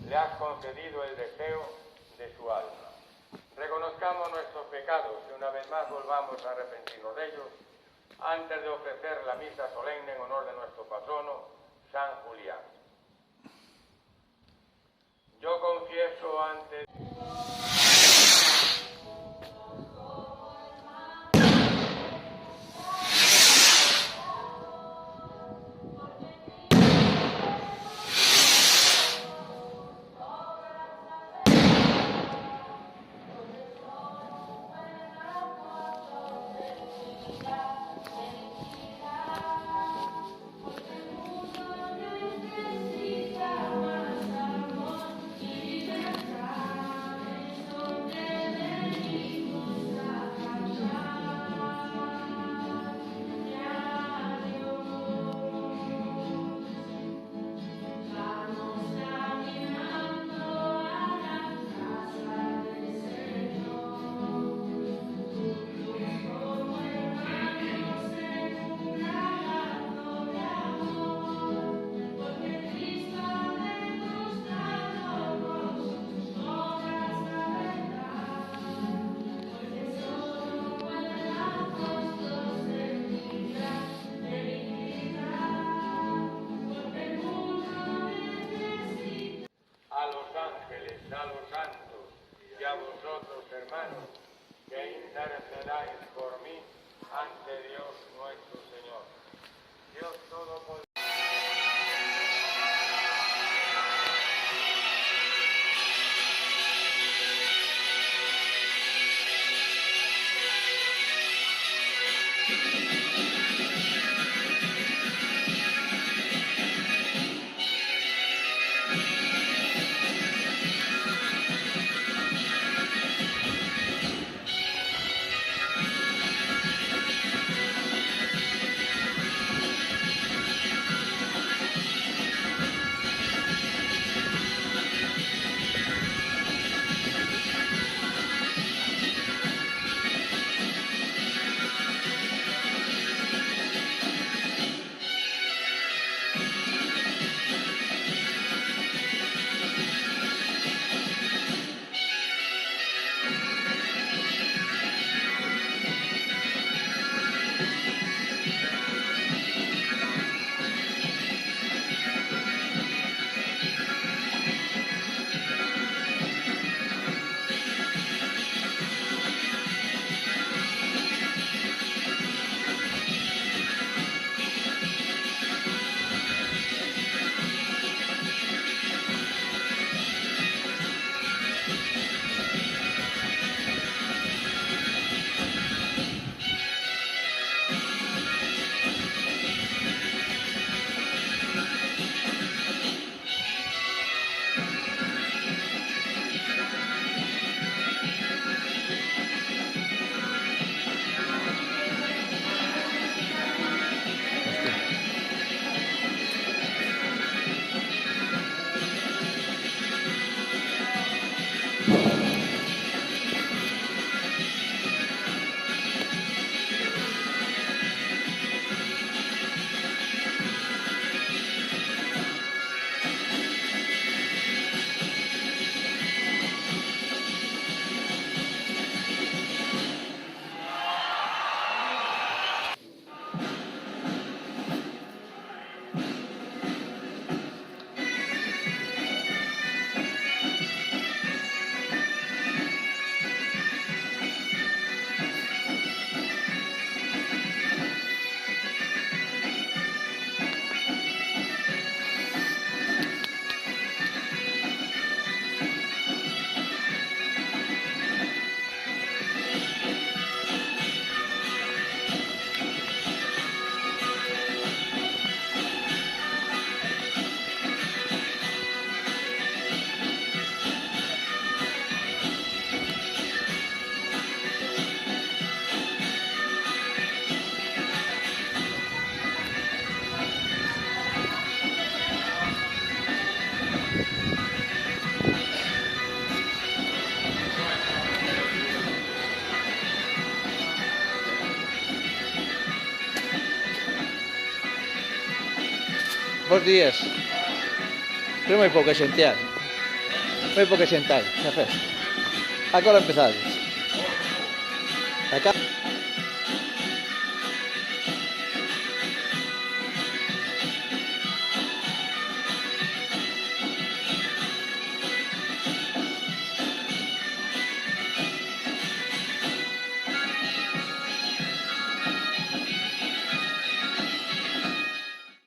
le has concedido el deseo de su alma. Reconozcamos nuestros pecados y una vez más volvamos a arrepentirnos de ellos antes de ofrecer la misa solemne en honor de nuestro patrono, San Julián. Yo confieso ante a los santos y a vosotros, hermanos, que intercedáis por mí ante Dios nuestro Señor. Dios Todopoderoso. Bos días. Prima e pouca xente hai. Foi porque sentáis, xa fez. A cola empezades. Acá.